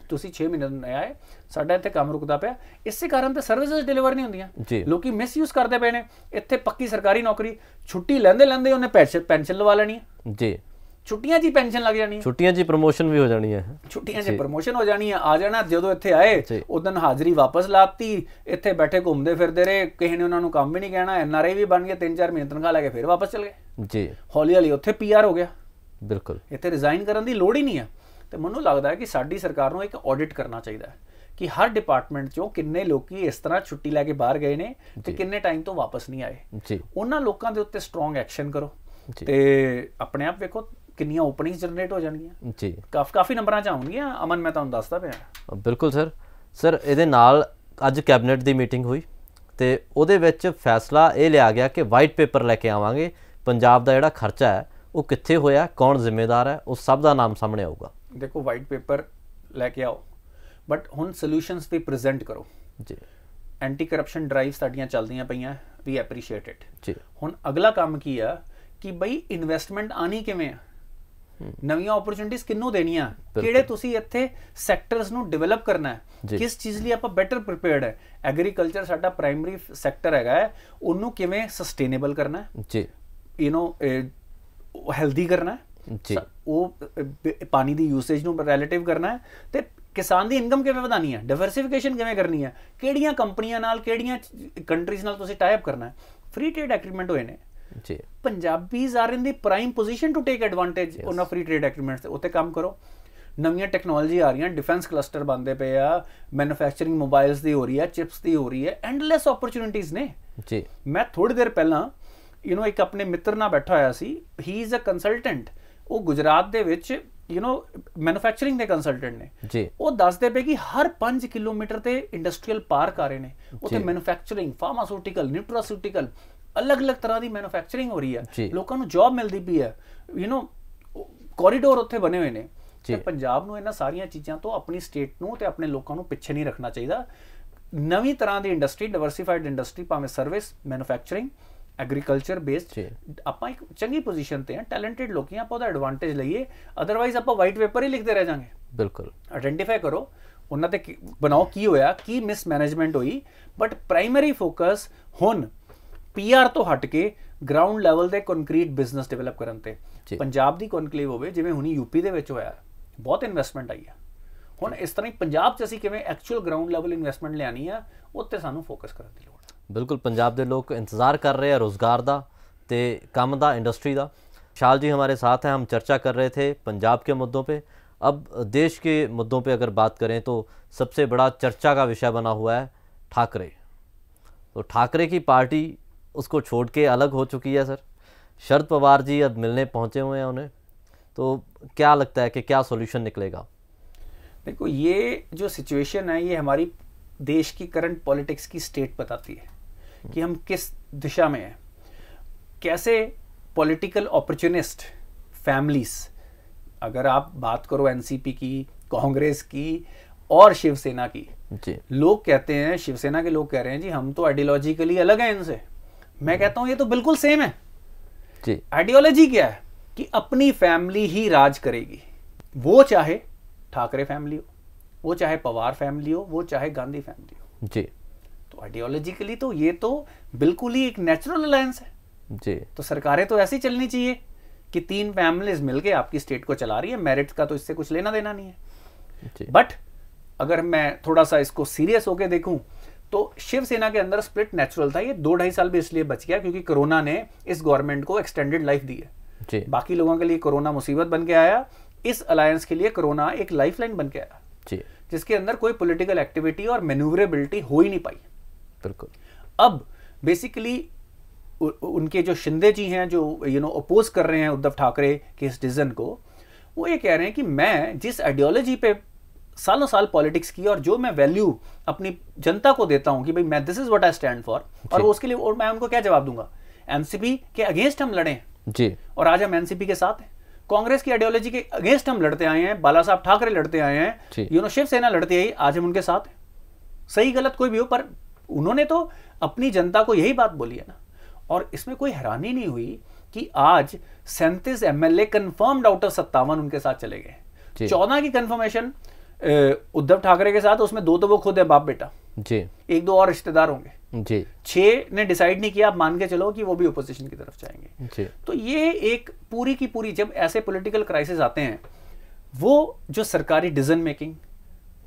ਤੁਸੀਂ 6 ਮਹੀਨੇ ਨਹੀਂ ਆਏ, ਸਾਡਾ ਇੱਥੇ ਕੰਮ ਰੁਕਦਾ ਪਿਆ। ਇਸੇ ਕਾਰਨ ਤੇ ਸਰਵਿਸਿਜ਼ ਡਿਲੀਵਰ ਨਹੀਂ ਹੁੰਦੀਆਂ, ਲੋਕੀ ਮਿਸਯੂਜ਼ ਕਰਦੇ ਪਏ ਨੇ। ਇੱਥੇ ਪੱਕੀ ਸਰਕਾਰੀ ਨੌਕਰੀ, ਛੁੱਟੀ ਲੈਂਦੇ ਉਹਨੇ ਪੈਨਸ਼ਨ ਲਵਾ ਲੈਣੀ ਹੈ ਜੀ, ਛੁੱਟੀਆਂ 'ਚ ਹੀ ਪੈਨਸ਼ਨ ਲੱਗ ਜਾਣੀ ਹੈ, ਛੁੱਟੀਆਂ 'ਚ ਪ੍ਰਮੋਸ਼ਨ ਵੀ ਹੋ ਜਾਣੀ ਹੈ, ਛੁੱਟੀਆਂ 'ਚ ਪ੍ਰਮੋਸ਼ਨ ਹੋ ਜਾਣੀ ਹੈ। ਆ ਜਾਣਾ ਜਦੋਂ ਇੱਥੇ ਆਏ ਉਦੋਂ ਹਾਜ਼ਰੀ ਵਾਪਸ ਲਾਤੀ, ਇੱਥੇ ਬੈਠੇ ਘੁੰਮਦੇ ਫਿਰਦੇ ਰਹੇ, ਕਿਸੇ ਨੇ ਉਹਨਾਂ ਨੂੰ ਕੰਮ ਵੀ ਨਹੀਂ ਕਹਿਣਾ। NRI ਵੀ ਬਣ ਗਏ, 3-4 ਮਹੀਨੇ ਤਨਖਾਹ ਲੈ ਕੇ ਫਿਰ ਵਾਪਸ ਚਲ ਗਏ ਜੀ। ਹੌਲੀ ਉੱਥੇ PR ਹੋ ਗਿਆ। ਬਿਲਕੁਲ ਇੱਥੇ ਰਿਜ਼ਾਈਨ ਕਰਨ ਦੀ ਲੋੜ ਹੀ ਨਹੀਂ ਹੈ। ਤੇ ਮੈਨੂੰ ਲੱਗਦਾ ਹੈ ਕਿ ਸਾਡੀ ਸਰਕਾਰ ਨੂੰ ਇੱਕ ਆਡਿਟ ਕਰਨਾ ਚਾਹੀਦਾ ਹੈ ਕਿ ਹਰ ਡਿਪਾਰਟਮੈਂਟ 'ਚੋਂ ਕਿੰਨੇ ਲੋਕੀ ਇਸ ਤਰ੍ਹਾਂ ਛੁੱਟੀ ਲੈ ਕੇ ਬਾਹਰ ਗਏ ਨੇ ਤੇ ਕਿੰਨੇ ਟਾਈਮ ਤੋਂ ਵਾਪਸ ਨਹੀਂ ਆਏ ਜੀ। ਉਹਨਾਂ ਲੋਕਾਂ ਦੇ ਉੱਤੇ ਸਟਰੋਂਗ ਐਕਸ਼ਨ ਕਰੋ ਤੇ ਆਪਣੇ ਆਪ ਵੇਖੋ ਕਿੰਨੀਆਂ ਓਪਨਿੰਗਸ ਜਨਰੇਟ ਹੋ ਜਾਣਗੀਆਂ ਜੀ। ਕਾਫੀ ਨੰਬਰਾਂ 'ਚ ਆਉਣਗੀਆਂ। ਅਮਨ ਮੈਂ ਤੁਹਾਨੂੰ ਦੱਸਦਾ ਪਿਆ। ਬਿਲਕੁਲ ਸਰ ਇਹਦੇ ਨਾਲ ਅੱਜ ਕੈਬਨਿਟ ਦੀ ਮੀਟਿੰਗ ਹੋਈ ਤੇ ਉਹਦੇ ਵਿੱਚ ਫੈਸਲਾ ਇਹ ਲਿਆ ਗਿਆ ਕਿ ਵਾਈਟ ਪੇਪਰ ਲੈ ਕੇ ਆਵਾਂਗੇ, ਪੰਜਾਬ ਦਾ ਜਿਹੜਾ ਖਰਚਾ ਹੈ ਉਹ ਕਿੱਥੇ ਹੋਇਆ, ਕੌਣ ਜ਼ਿੰਮੇਦਾਰ ਹੈ, ਉਸ ਸਭ ਦਾ ਨਾਮ ਸਾਹਮਣੇ ਆਊਗਾ। ਦੇਖੋ ਵਾਈਟ ਪੇਪਰ ਲੈ ਕੇ ਆਓ, ਬਟ ਹੁਣ ਸੋਲੂਸ਼ਨਸ ਵੀ ਪ੍ਰੈਜ਼ੈਂਟ ਕਰੋ ਜੀ। ਐਂਟੀ ਕਰਪਸ਼ਨ ਡਰਾਈਵਸ ਸਾਡੀਆਂ ਚੱਲਦੀਆਂ ਪਈਆਂ, ਵੀ ਐਪਰੀਸ਼ੀਏਟ ਇਟ ਜੀ। ਹੁਣ ਅਗਲਾ ਕੰਮ ਕੀ ਆ ਕਿ ਬਈ ਇਨਵੈਸਟਮੈਂਟ ਆਣੀ ਕਿਵੇਂ ਆ, ਨਵੀਆਂ ਓਪਰਚੁਨਿਟੀਜ਼ ਕਿੰਨੂੰ ਦੇਣੀਆਂ, ਕਿਹੜੇ ਤੁਸੀਂ ਇੱਥੇ ਸੈਕਟਰਸ ਨੂੰ ਡਿਵੈਲਪ ਕਰਨਾ ਹੈ, ਕਿਸ ਚੀਜ਼ ਲਈ ਆਪਾਂ ਬੈਟਰ ਪ੍ਰੀਪੇਅਰਡ ਹੈ। ਐਗਰੀਕਲਚਰ ਸਾਡਾ ਪ੍ਰਾਇਮਰੀ ਸੈਕਟਰ ਹੈਗਾ ਹੈ, ਉਹਨੂੰ ਕਿਵੇਂ ਸਸਟੇਨੇਬਲ ਕਰਨਾ ਹੈ ਜੀ, ਹੈਲਦੀ ਕਰਨਾ ਹੈ, ਉਹ ਪਾਣੀ ਦੀ ਯੂਸੇਜ ਨੂੰ ਰਿਲੇਟਿਵ ਕਰਨਾ ਹੈ ਤੇ ਕਿਸਾਨ ਦੀ ਇਨਕਮ ਕਿਵੇਂ ਵਧਾਣੀ ਹੈ, ਡਾਈਵਰਸਿਫਿਕੇਸ਼ਨ ਕਿਵੇਂ ਕਰਨੀ ਹੈ, ਕਿਹੜੀਆਂ ਕੰਪਨੀਆਂ ਨਾਲ ਕਿਹੜੀਆਂ ਕੰਟਰੀਜ਼ ਨਾਲ ਤੁਸੀਂ ਟਾਈ ਅਪ ਕਰਨਾ ਹੈ। ਫ੍ਰੀ ਟ੍ਰੇਡ ਐਗਰੀਮੈਂਟ ਹੋਏ ਨੇ ਜੀ, Punjabis are in the prime position to take advantage ਉਹਨਾਂ ਫ੍ਰੀ ਟ੍ਰੇਡ ਐਗਰੀਮੈਂਟਸ ਤੇ। ਉੱਤੇ ਕੰਮ ਕਰੋ, ਨਵੀਆਂ ਟੈਕਨੋਲੋਜੀ ਆ ਰਹੀਆਂ, ਡਿਫੈਂਸ ਕਲਸਟਰ ਬਣਦੇ ਪਏ ਆ, ਮੈਨੂਫੈਕਚਰਿੰਗ ਮੋਬਾਈਲਸ ਦੀ ਹੋ ਰਹੀ ਹੈ, ਚਿਪਸ ਦੀ ਹੋ ਰਹੀ ਹੈ, ਐਂਡਲੈਸ ਓਪਰਚੁਨਿਟੀਜ਼ ਨੇ ਜੀ। ਮੈਂ ਥੋੜੀ ਦੇਰ ਪਹਿਲਾਂ ਇੱਕ ਆਪਣੇ ਮਿੱਤਰ ਨਾਲ ਬੈਠਾ ਹੋਇਆ ਸੀ, ਹੀ ਇਜ਼ ਅ ਕੰਸਲਟੈਂਟ, ਉਹ ਗੁਜਰਾਤ ਦੇ ਵਿੱਚ ਮੈਨੂਫੈਕਚਰਿੰਗ ਦੇ ਕੰਸਲਟੈਂਟ ਨੇ ਜੀ। ਉਹ ਦੱਸਦੇ ਪਏ ਕਿ ਹਰ 5 ਕਿਲੋਮੀਟਰ ਤੇ ਇੰਡਸਟਰੀਅਲ ਪਾਰਕ ਆ ਰਹੇ ਨੇ, ਉੱਥੇ ਮੈਨੂਫੈਕਚਰਿੰਗ, ਫਾਰਮਾਸਿਊਟੀਕਲ, ਨਿਊਟਰਾਸਿਊਟੀਕਲ, ਅਲੱਗ-ਅਲੱਗ ਤਰ੍ਹਾਂ ਦੀ ਮੈਨੂਫੈਕਚਰਿੰਗ ਹੋ ਰਹੀ ਹੈ, ਲੋਕਾਂ ਨੂੰ ਜੌਬ ਮਿਲਦੀ ਪਈ ਹੈ, ਕੋਰੀਡੋਰ ਉੱਥੇ ਬਣੇ ਹੋਏ ਨੇ। ਤੇ ਪੰਜਾਬ ਨੂੰ ਇਹਨਾਂ ਸਾਰੀਆਂ ਚੀਜ਼ਾਂ ਤੋਂ, ਆਪਣੀ ਸਟੇਟ ਨੂੰ ਤੇ ਆਪਣੇ ਲੋਕਾਂ ਨੂੰ ਪਿੱਛੇ ਨਹੀਂ ਰੱਖਣਾ ਚਾਹੀਦਾ। ਨਵੀਂ ਤਰ੍ਹਾਂ ਦੀ ਇੰਡਸਟਰੀ, ਡਾਈਵਰਸਿਫਾਈਡ ਇੰਡਸਟਰੀ, ਭਾਵੇਂ ਸਰਵਿਸ, ਮੈਨੂਫੈਕਚਰਿੰਗ, ਐਗਰੀਕਲਚਰ ਬੇਸਡ, ਆਪਾਂ ਇੱਕ ਚੰਗੀ ਪੋਜੀਸ਼ਨ ਤੇ ਹਾਂ, ਟੈਲੈਂਟਡ ਲੋਕੀ, ਆਪਾਂ ਉਹਦਾ ਐਡਵਾਂਟੇਜ ਲਈਏ। ਅਦਰਵਾਈਜ਼ ਆਪਾਂ ਵਾਈਟ ਪੇਪਰ ਹੀ ਲਿਖਦੇ ਰਹਿ ਜਾਾਂਗੇ। ਬਿਲਕੁਲ ਆਇਡੈਂਟੀਫਾਈ ਕਰੋ, ਉਹਨਾਂ ਤੇ ਬਣਾਓ ਕੀ ਹੋਇਆ, ਕੀ ਮਿਸਮੈਨੇਜਮੈਂਟ ਹੋਈ, ਬਟ ਪ੍ਰਾਇਮਰੀ ਫੋਕਸ ਹੁਣ PR ਤੋਂ ਹਟ ਕੇ ਗਰਾਊਂਡ ਲੈਵਲ ਤੇ ਕੰਕਰੀਟ ਬਿਜ਼ਨਸ ਡਿਵੈਲਪ ਕਰਨ ਤੇ। ਪੰਜਾਬ ਦੀ ਕਨਕਲੇਵ ਹੋਵੇ, ਜਿਵੇਂ ਹੁਣੀ ਯੂਪੀ ਦੇ ਵਿੱਚ ਹੋਇਆ, ਬਹੁਤ ਇਨਵੈਸਟਮੈਂਟ ਆਈ ਆ। ਹੁਣ ਇਸ ਤਰ੍ਹਾਂ ਹੀ ਪੰਜਾਬ 'ਚ ਅਸੀਂ ਕਿਵੇਂ ਐਕਚੁਅਲ ਗਰਾਊਂਡ ਲੈਵਲ ਇਨਵੈਸਟਮੈਂਟ ਲਿਆਣੀ ਆ, ਉੱਤੇ ਸਾਨੂੰ ਫੋਕਸ ਕਰਨ ਦੀ ਲੋੜ ਹੈ। बिल्कुल, पंजाब के लोग इंतज़ार कर रहे हैं रोज़गार का तो काम का, इंडस्ट्री का। विशाल जी हमारे साथ हैं, हम चर्चा कर रहे थे पंजाब के मुद्दों पे। अब देश के मुद्दों पे अगर बात करें तो सबसे बड़ा चर्चा का विषय बना हुआ है ठाकरे। तो ठाकरे की पार्टी उसको छोड़ के अलग हो चुकी है सर। शरद पवार जी अब मिलने पहुँचे हुए हैं उन्हें, तो क्या लगता है कि क्या सोल्यूशन निकलेगा? देखो, ये जो सिचुएशन है ये हमारी देश की करंट पॉलिटिक्स की स्टेट बताती है कि हम किस दिशा में हैं। कैसे पॉलिटिकल अपॉर्चुनिस्ट फैमिलीज, अगर आप बात करो एनसीपी की, कांग्रेस की और शिवसेना की जी। लोग कहते हैं, शिवसेना के लोग कह रहे हैं जी हम तो आइडियोलॉजिकली अलग हैं इनसे। मैं कहता हूं ये तो बिल्कुल सेम है जी। आइडियोलॉजी क्या है कि अपनी फैमिली ही राज करेगी, वो चाहे ठाकरे फैमिली हो, वो चाहे पवार फैमिली हो, वो चाहे गांधी फैमिली हो जी। तो आइडियोलॉजिकली तो ये तो बिल्कुल ही एक नेचुरल अलायंस है जी। तो सरकारें तो ऐसी चलनी चाहिए कि 3 फैमिलीज मिलके आपकी स्टेट को चला रही है, मेरिट का तो इससे कुछ लेना देना नहीं है। बट अगर मैं थोड़ा सा इसको सीरियस होकर देखूं तो शिवसेना के अंदर स्प्लिट नेचुरल था। ये 2-2.5 साल भी इसलिए बच गया क्योंकि कोरोना ने इस गवर्नमेंट को एक्सटेंडेड लाइफ दी है जी। बाकी लोगों के लिए कोरोना मुसीबत बन के आया, इस अलायंस के लिए कोरोना एक लाइफलाइन बन के आया जी, जिसके अंदर कोई पॉलिटिकल एक्टिविटी और मैन्यूवरेबिलिटी हो ही नहीं पाई। बिल्कुल। अब बेसिकली उनके जो शिंदे जी हैं, जो अपोज कर रहे हैं उद्धव ठाकरे के इस डिसीजन को, वो ये कह रहे हैं कि मैं जिस आइडियोलॉजी पे सालों साल पॉलिटिक्स की और जो मैं वैल्यू अपनी जनता को देता हूं कि भाई मैं this is what I stand for, और वो उसके लिए और मैं उनको क्या जवाब दूंगा? एनसीपी के अगेंस्ट हम लड़े जी, और आज हम एनसीपी के साथ हैं। कांग्रेस की आइडियोलॉजी के अगेंस्ट हम लड़ते आए हैं, बाला साहब ठाकरे लड़ते आए हैं, शिवसेना लड़ती आई, आज हम उनके साथ हैं। सही गलत कोई भी हो, पर उन्होंने तो अपनी जनता को यही बात बोली है ना। और इसमें कोई हैरानी नहीं हुई कि आज 37 MLA कंफर्म्ड आउट ऑफ 57 उनके साथ चले गए। 14 की कंफर्मेशन उद्धव ठाकरे के साथ, उसमें 2 तो वो खुद है बाप बेटा जी, 1-2 और रिश्तेदार होंगे जी। 6 ने डिसाइड नहीं किया, आप मान के चलो कि वो भी ओपोजिशन की तरफ जाएंगे जी। तो ये एक पूरी की पूरी, जब ऐसे पॉलिटिकल क्राइसिस आते हैं, वो जो सरकारी decision making,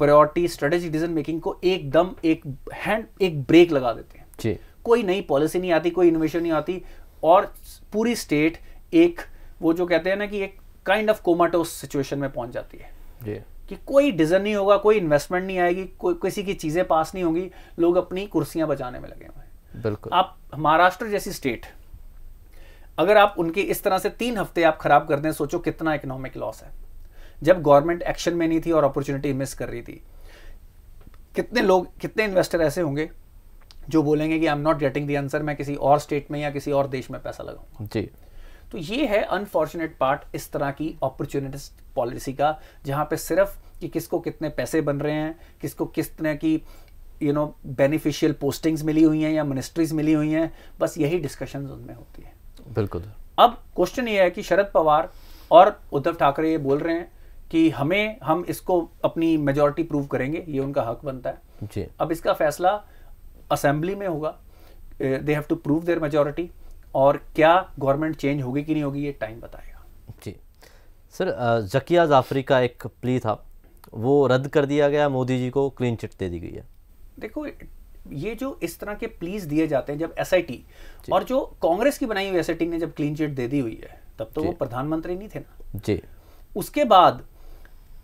priority, strategic decision making को एकदम एक ब्रेक लगा देते हैं जी। कोई नई पॉलिसी नहीं आती, कोई इनोवेशन नहीं आती, और पूरी स्टेट एक, वो जो कहते हैं ना कि एक काइंड ऑफ कोमाटोस सिचुएशन में पहुंच जाती है जी। कि कोई डिसीजन नहीं होगा, कोई इन्वेस्टमेंट नहीं आएगी, कोई किसी की चीजें पास नहीं होंगी, लोग अपनी कुर्सियां बचाने में लगे हुए हैं। बिल्कुल। आप महाराष्ट्र जैसी स्टेट, अगर आप उनके इस तरह से 3 हफ्ते आप खराब कर दें, सोचो कितना इकोनॉमिक लॉस है। जब गवर्नमेंट एक्शन में नहीं थी और अपॉर्चुनिटी मिस कर रही थी, कितने लोग, कितने इन्वेस्टर ऐसे होंगे जो बोलेंगे कि I am not getting the answer, मैं किसी और स्टेट में या किसी और देश में पैसा लगाऊंगा जी। तो ये है अनफॉर्चुनेट पार्ट इस तरह की अपॉर्चुनिटिस्ट पॉलिसी का, जहां पे सिर्फ कि किसको कितने पैसे बन रहे हैं, किसको किस तरह की बेनिफिशियल पोस्टिंग्स मिली हुई हैं या मिनिस्ट्रीज मिली हुई हैं, बस यही डिस्कशंस उनमें होती है। बिल्कुल। अब क्वेश्चन ये है कि शरद पवार और उद्धव ठाकरे ये बोल रहे हैं कि हम इसको अपनी मेजॉरिटी प्रूव करेंगे, ये उनका हक बनता है जी। अब इसका फैसला असेंबली में होगा, they have to prove their majority, और क्या गवर्नमेंट चेंज होगी कि नहीं होगी, ये टाइम बताएगा जी। सर, ज़किया जाफरी का एक प्ली था वो रद्द कर दिया गया, मोदी जी को क्लीन चिट दे दी गई है। देखो ये जो इस तरह के प्लीज दिए जाते हैं, जब एसआईटी और जो कांग्रेस की बनाई हुई एसआईटी ने जब क्लीन चिट दे दी हुई है, तब तो वो प्रधानमंत्री नहीं थे ना जी। उसके बाद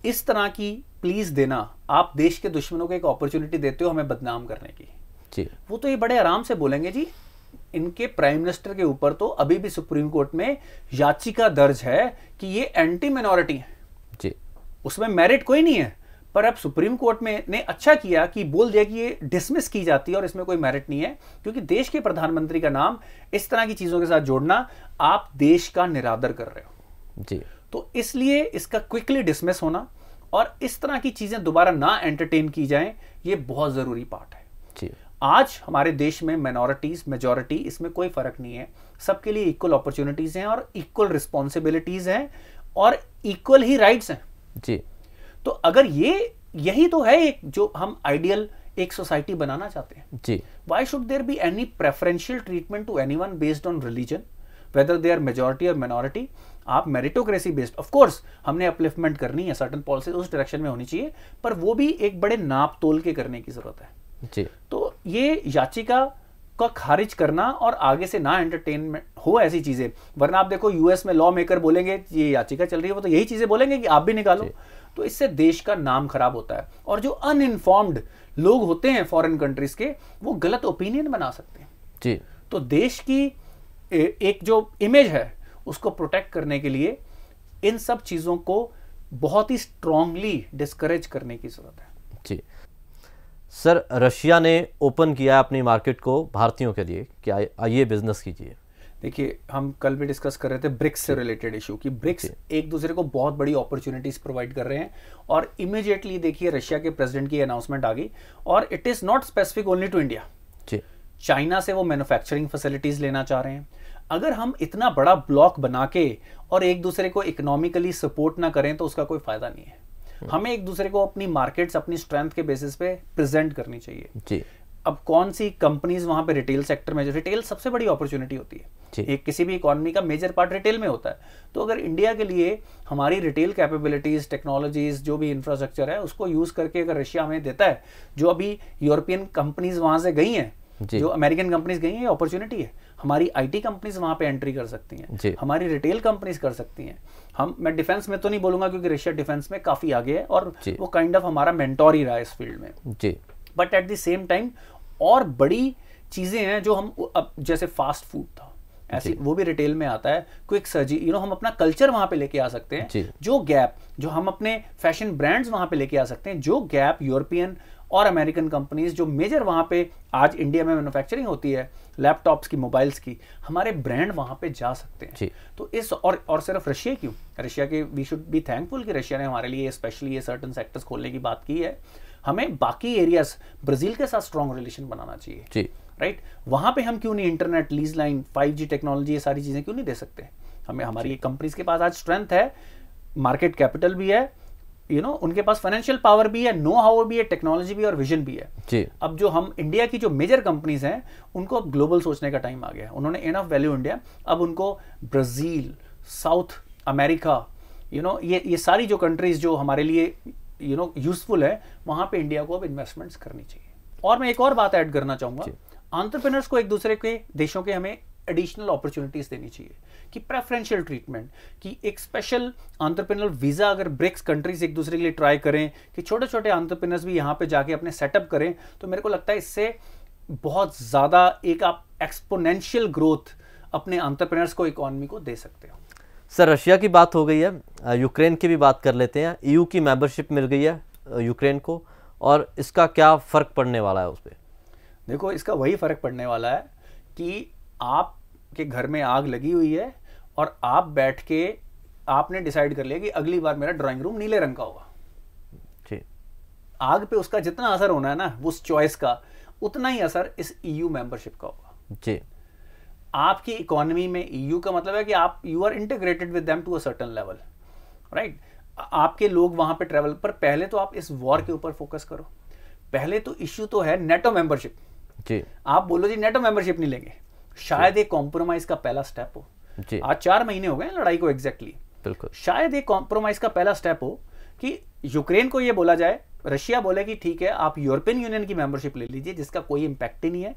इस तरह की प्लीज देना, आप देश के दुश्मनों को एक अपॉर्चुनिटी देते हो हमें बदनाम करने की जी। वो तो ये बड़े आराम से बोलेंगे जी। इनके प्राइम मिनिस्टर के ऊपर तो अभी भी सुप्रीम कोर्ट में याचिका दर्ज है कि ये एंटी मिनॉरिटी है जी, उसमें मेरिट कोई नहीं है, पर अब सुप्रीम कोर्ट में ने अच्छा किया कि बोल दिया कि ये डिसमिस की जाती है और इसमें कोई मेरिट नहीं है, क्योंकि देश के प्रधानमंत्री का नाम इस तरह की चीजों के साथ जोड़ना, आप देश का निरादर कर रहे हो जी। तो इसलिए इसका क्विकली डिसमिस होना और इस तरह की चीजें दोबारा ना एंटरटेन की जाएं, ये बहुत जरूरी पार्ट है जी। आज हमारे देश में माइनॉरिटीज मेजॉरिटी इसमें कोई फर्क नहीं है, सबके लिए इक्वल अपॉर्चुनिटीज हैं और इक्वल रिस्पॉन्सिबिलिटीज हैं और इक्वल ही राइट्स हैं जी। तो अगर यही तो है एक जो हम आइडियल एक सोसाइटी बनाना चाहते हैं जी। Why should there be any preferential treatment to anyone based on religion, whether they are majority और माइनॉरिटी। आप मेरिटोक्रेसी बेस्ड, ऑफ कोर्स हमने अपलिफ्टमेंट करनी है, सर्टेन पॉलिसी उस डायरेक्शन में होनी चाहिए, पर वो भी एक बड़े नाप तोल के करने की जरूरत है जी। तो ये याचिका का खारिज करना और आगे से ना एंटरटेनमेंट हो ऐसी चीजें, वरना आप देखो यूएस में लॉ मेकर बोलेंगे ये याचिका चल रही है, वो तो यही चीजें बोलेंगे कि आप भी निकालो, तो इससे देश का नाम खराब होता है और जो अनइन्फॉर्म्ड लोग होते हैं फॉरेन कंट्रीज के, वो गलत ओपिनियन बना सकते हैं जी। तो देश की एक जो इमेज है उसको प्रोटेक्ट करने के लिए इन सब चीजों को बहुत ही स्ट्रांगली डिस्करेज करने की जरूरत है जी। सर, रशिया ने ओपन किया अपनी मार्केट को भारतीयों के लिए कि आइए बिजनेस कीजिए। देखिए हम कल भी डिस्कस कर रहे थे ब्रिक्स से रिलेटेड इशू कि ब्रिक्स एक दूसरे को बहुत बड़ी अपॉर्चुनिटीज प्रोवाइड कर रहे हैं और इमीडिएटली देखिए रशिया के प्रेसिडेंट की अनाउंसमेंट आ गई और it is not specific only to India जी। चाइना से वो मैन्युफैक्चरिंग फैसिलिटीज लेना चाह रहे हैं। अगर हम इतना बड़ा ब्लॉक बना के और एक दूसरे को इकोनॉमिकली सपोर्ट ना करें तो उसका कोई फायदा नहीं है। हमें एक दूसरे को अपनी मार्केट्स अपनी स्ट्रेंथ के बेसिस पे प्रेजेंट करनी चाहिए जी। अब कौन सी कंपनीज वहां पे रिटेल सेक्टर में, जो रिटेल सबसे बड़ी अपॉर्चुनिटी होती है, एक किसी भी इकोनॉमी का मेजर पार्ट रिटेल में होता है, तो अगर इंडिया के लिए हमारी रिटेल कैपेबिलिटीज, टेक्नोलॉजीज, जो भी इंफ्रास्ट्रक्चर है उसको यूज करके अगर रशिया हमें देता है, जो अभी यूरोपियन कंपनीज वहां से गई हैं, जो अमेरिकन कंपनीज गई हैं, अपॉर्चुनिटी है। हमारी आईटी कंपनीज वहां पे एंट्री कर सकती हैं, हमारी रिटेल कंपनीज कर सकती हैं। मैं डिफेंस में तो नहीं बोलूंगा क्योंकि रशिया डिफेंस में काफी आगे है और वो काइंड ऑफ हमारा मेंटोर ही रहा है इस फील्ड में जी। But at the same time और बड़ी चीजें हैं जो हम अब जैसे फास्ट फूड था ऐसी, वो भी रिटेल में आता है, क्विक सर्जी, हम अपना कल्चर वहां पे लेके आ सकते हैं, जो गैप जो हम अपने फैशन ब्रांड्स वहां पे लेके आ सकते हैं, जो गैप यूरोपियन और अमेरिकन कंपनीज जो मेजर वहां पे आज इंडिया में मैन्युफैक्चरिंग होती है लैपटॉप्स की, मोबाइल्स की, हमारे ब्रांड वहां पे जा सकते हैं। तो इस और सिर्फ रशिया क्यों, रशिया के वी शुड बी थैंकफुल कि रशिया ने हमारे लिए स्पेशली ये सर्टन सेक्टर्स खोलने की बात की है। हमें बाकी एरियाज ब्राजील के साथ स्ट्रॉन्ग रिलेशन बनाना चाहिए, राइट? वहां पे हम क्यों नहीं internet, lease line, 5G technology, ये सारी चीजें क्यों नहीं दे सकते? हमें हमारी कंपनीज के पास आज स्ट्रेंथ है, मार्केट कैपिटल भी है, उनके पास फाइनेंशियल पावर भी है, नो हाउ भी है, टेक्नोलॉजी भी और विजन भी है। अब जो हम इंडिया की जो मेजर कंपनीज हैं उनको ग्लोबल सोचने का टाइम आ गया, उन्होंने इनफ वैल्यू इंडिया, अब उनको ब्राजील, साउथ अमेरिका, ये सारी जो कंट्रीज जो हमारे लिए यूजफुल है, वहां पे इंडिया को अब इन्वेस्टमेंट्स करनी चाहिए। और मैं एक और बात ऐड करना चाहूंगा, एंटरप्रेन्योर्स को एक दूसरे के देशों के हमें एडिशनल अपॉर्चुनिटीज देनी चाहिए कि प्रेफरेंशियल ट्रीटमेंट, कि एक स्पेशल एंटरप्रेन्योर वीजा अगर ब्रिक्स कंट्रीज एक दूसरे के लिए ट्राई करें कि छोटे छोटे एंटरप्रेन्योर्स भी यहाँ पे जाके अपने सेटअप करें, तो मेरे को लगता है इससे बहुत ज्यादा एक आप एक्सपोनेंशियल ग्रोथ अपने एंटरप्रेन्योर्स को, इकोनॉमी को दे सकते हो। सर, रशिया की बात हो गई है, यूक्रेन की भी बात कर लेते हैं। EU की मेंबरशिप मिल गई है यूक्रेन को, और इसका क्या फ़र्क पड़ने वाला है उस पर? देखो, इसका वही फ़र्क पड़ने वाला है कि आपके घर में आग लगी हुई है और आप बैठ के आपने डिसाइड कर लिया कि अगली बार मेरा ड्राइंग रूम नीले रंग का होगा। जी। आग पे उसका जितना असर होना है ना उस चॉइस का, उतना ही असर इस EU मेंबरशिप का होगा। जी। आपकी इकोनॉमी में EU का मतलब है कि आप you are integrated with them to a certain level, right? आपके लोग वहां पे ट्रेवल, पर पहले तो आप इस वॉर के ऊपर फोकस करो। पहले तो इश्यू तो है नेटो मेंबरशिप। जी। आप बोलो जी नेटो मेंबरशिप नहीं लेंगे, शायद एक कॉम्प्रोमाइज का पहला स्टेप हो। जी। आज 4 महीने हो गए लड़ाई को एग्जैक्टली, बिल्कुल, शायद एक कॉम्प्रोमाइज का पहला स्टेप हो कि यूक्रेन को ये बोला जाए, रशिया बोले कि ठीक है आप यूरोपियन यूनियन की मेंबरशिप ले लीजिए जिसका कोई इंपैक्ट ही नहीं है,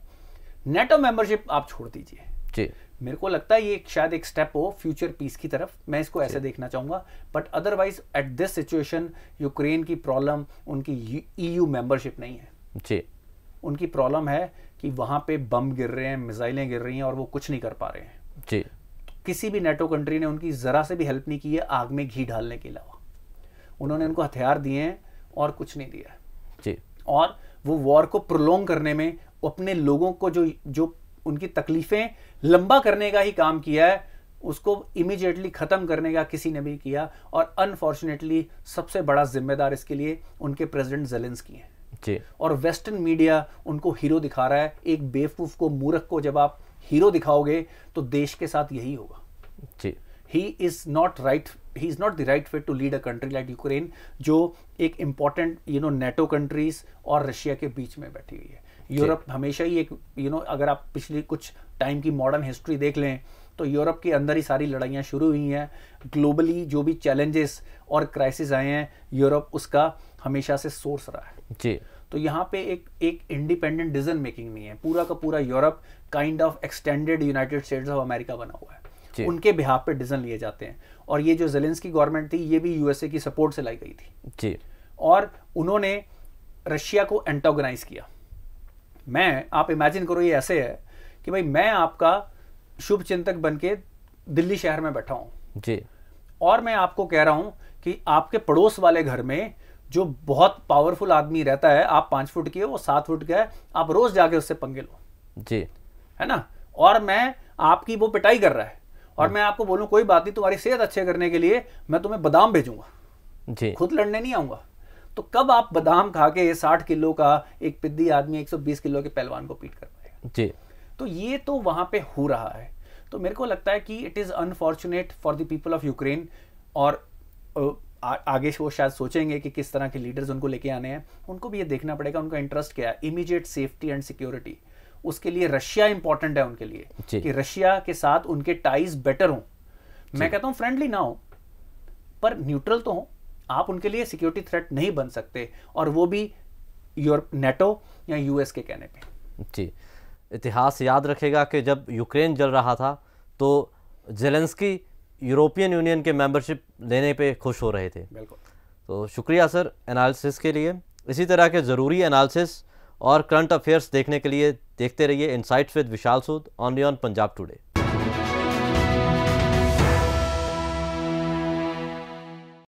नेटो मेंबरशिप आप छोड़ दीजिए जी। मेरे को लगता है ये शायद एक स्टेप हो फ्यूचर पीस की तरफ, मैं इसको ऐसे देखना चाहूंगा। But otherwise at this situation Ukraine की प्रॉब्लम उनकी ईयू मेंबरशिप नहीं है जी। उनकी प्रॉब्लम है कि वहां पे बम गिर रहे हैं, मिसाइलें गिर रही हैं और वो कुछ नहीं कर पा रहे हैं जी। किसी भी नेटो कंट्री ने उनकी जरा से भी हेल्प नहीं की है आग में घी डालने के अलावा। उन्होंने उनको हथियार दिए हैं और कुछ नहीं दिया जी। और वो वॉर को प्रोलोंग करने में अपने लोगों को जो उनकी तकलीफें लंबा करने का ही काम किया है, उसको इमीडिएटली खत्म करने का किसी ने भी किया। और अनफॉर्चुनेटली सबसे बड़ा जिम्मेदार इसके लिए उनके प्रेसिडेंट जेलेंस्की हैं जी। और वेस्टर्न मीडिया उनको हीरो दिखा रहा है। एक बेवकूफ को, मूर्ख को जब आप हीरो दिखाओगे तो देश के साथ यही होगा जी। He is not the right fit to lead a country like Ukraine, जो एक इंपॉर्टेंट नेटो कंट्रीज और रशिया के बीच में बैठी हुई है। यूरोप हमेशा ही एक अगर आप पिछली कुछ टाइम की मॉडर्न हिस्ट्री देख लें तो यूरोप के अंदर ही सारी लड़ाइयाँ शुरू हुई हैं। ग्लोबली जो भी चैलेंजेस और क्राइसिस आए हैं, यूरोप उसका हमेशा से सोर्स रहा है जी। तो यहाँ पे एक इंडिपेंडेंट डिसीजन मेकिंग नहीं है। पूरा का पूरा Europe kind of extended United states of America बना हुआ है, उनके बिहाफ पे डिसीजन लिए जाते हैं। और ये जो जेलेंस्की गवर्नमेंट थी ये भी यूएसए की सपोर्ट से लाई गई थी जी। और उन्होंने रशिया को एंटागोनाइज किया। आप इमेजिन करो ये ऐसे है कि भाई मैं आपका शुभ चिंतक बन के दिल्ली शहर में बैठा हूं जी। और मैं आपको कह रहा हूं कि आपके पड़ोस वाले घर में जो बहुत पावरफुल आदमी रहता है, आप 5 फुट की है वो 7 फुट का है, आप रोज जाके उससे पंगे लो जी, है ना। और मैं आपकी वो पिटाई कर रहा है और मैं आपको बोलूं कोई बात नहीं, तुम्हारी सेहत अच्छे करने के लिए मैं तुम्हें बादाम भेजूंगा जी। खुद लड़ने नहीं आऊंगा। तो कब आप बादाम खा के 60 किलो का एक पिद्दी आदमी 120 किलो के पहलवान को पीट कर पाएगा जी। तो ये तो वहां पे हो रहा है। तो मेरे को लगता है कि it is unfortunate for the people of Ukraine. और आगे वो शायद सोचेंगे कि किस तरह के लीडर्स उनको लेके आने हैं। उनको भी ये देखना पड़ेगा उनका इंटरेस्ट क्या है। इमीडिएट सेफ्टी एंड सिक्योरिटी, उसके लिए रशिया इंपॉर्टेंट है उनके लिए कि रशिया के साथ उनके टाइज बेटर हों। मैं कहता हूं फ्रेंडली ना हो पर न्यूट्रल तो हो। आप उनके लिए सिक्योरिटी थ्रेट नहीं बन सकते और वो भी नेटो या यूएस के कहने पे। जी। इतिहास याद रखेगा कि जब यूक्रेन जल रहा था तो जेलेंस्की यूरोपियन यूनियन के मेंबरशिप लेने पे खुश हो रहे थे। बिल्कुल। तो शुक्रिया सर एनालिसिस के लिए। इसी तरह के ज़रूरी एनालिसिस और करंट अफेयर्स देखने के लिए देखते रहिए insights with Vishal Sood only on Punjab today.